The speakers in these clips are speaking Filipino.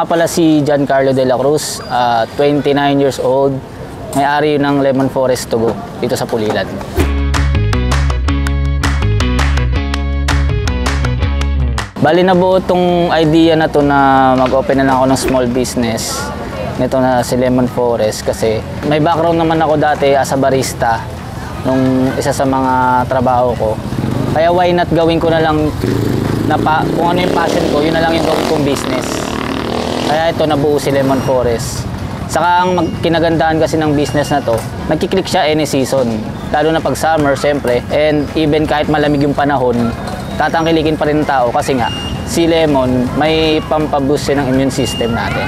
pala si Giancarlo de la Cruz, 29 years old, may-ari ng Lemon Forest to go dito sa Pulilan. Bali nabuo itong idea na to na mag-open na lang ako ng small business nito na si Lemon Forest kasi may background naman ako dati as a barista nung isa sa mga trabaho ko. Kaya why not gawin ko na lang kung ano yung passion ko, yun na lang yung gawin kong business. Kaya ito nabuo si Lemon Forest. Saka ang kinagandahan kasi ng business na to, nagkiklik siya any season. Lalo na pag summer, siyempre. And even kahit malamig yung panahon, tatangkilikin pa rin ng tao kasi nga, si Lemon may pampaboost ng immune system natin.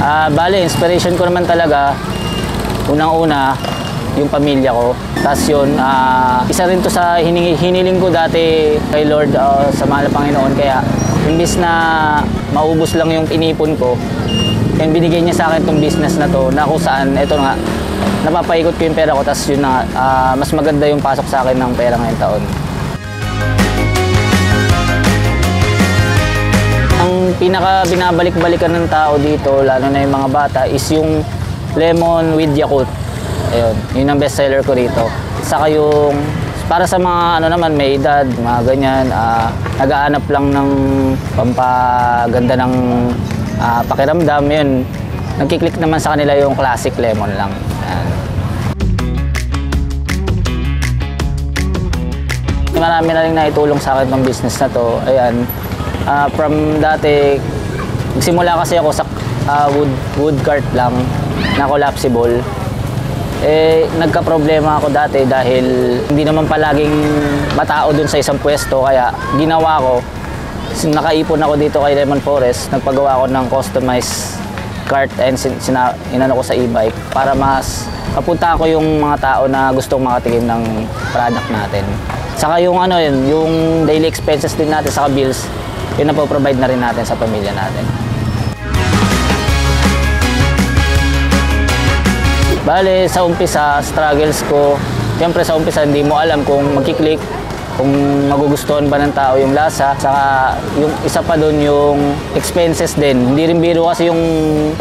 Bale, inspiration ko naman talaga, unang-una, yung pamilya ko. Tapos yun, isa rin to sa hiniling ko dati kay Lord sa mahal na Panginoon. Kaya, imbis na maubos lang yung inipon ko, yung binigay niya sa akin itong business na to, na kung saan, ito nga, napapaikot ko yung pera ko. Tapos yun na, mas maganda yung pasok sa akin ng pera ngayong taon. Ang pinaka binabalik-balikan ng tao dito, lalo na yung mga bata, is yung lemon with Yakult. Ayun, yun ang bestseller ko rito. Saka yung, para sa mga ano naman, may edad, mga ganyan, nag-aanap lang ng pampaganda ng pakiramdam, yun. Nagkiklik naman sa kanila yung classic lemon lang. Ayan. Marami na rin naitulong sa akin ng business na to. Ayan. From dati, nagsimula kasi ako sa wood cart lang na collapsible. Nagka-problema ako dati dahil hindi naman palaging matao dun sa isang pwesto. Kaya ginawa ko, nakaipon ako dito kay Lemon Forest, nagpagawa ako ng customized cart and inano ko sa e-bike para mas mapunta ko yung mga tao na gustong makatikim ng product natin. Saka yung ano yun, yung daily expenses din natin, saka bills, yun na po-provide na rin natin sa pamilya natin. Bale, sa umpisa, struggles ko, siyempre sa umpisa hindi mo alam kung magkiklik, kung magugustuhan ba ng tao yung lasa. Saka yung isa pa doon yung expenses din. Hindi rin biro kasi yung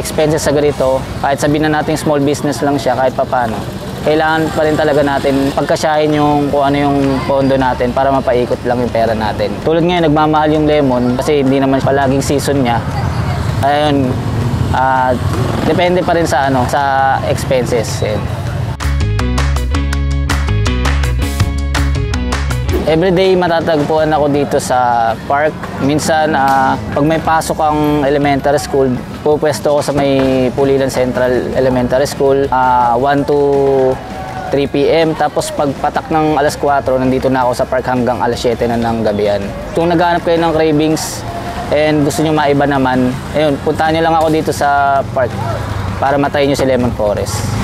expenses sa ganito. Kahit sabihin na natin small business lang siya, kahit papano. Kailangan pa rin talaga natin pagkasyahin yung kung ano yung pondo natin para mapaikot lang yung pera natin. Tulad ngayon, nagmamahal yung lemon kasi hindi naman palaging season niya. Ayun, depende pa rin sa sa expenses. Everyday matatagpuan ako dito sa park. Minsan pag may pasok ang elementary school, pupwesto ako sa may Pulilan Central Elementary School 1 to 3 PM. Tapos pagpatak ng alas 4, nandito na ako sa park hanggang alas 7 na ng gabihan. Kung naghahanap kayo ng cravings and gusto nyo maiba naman, ayun, puntahan nyo lang ako dito sa park para matry nyo si Lemon Forest.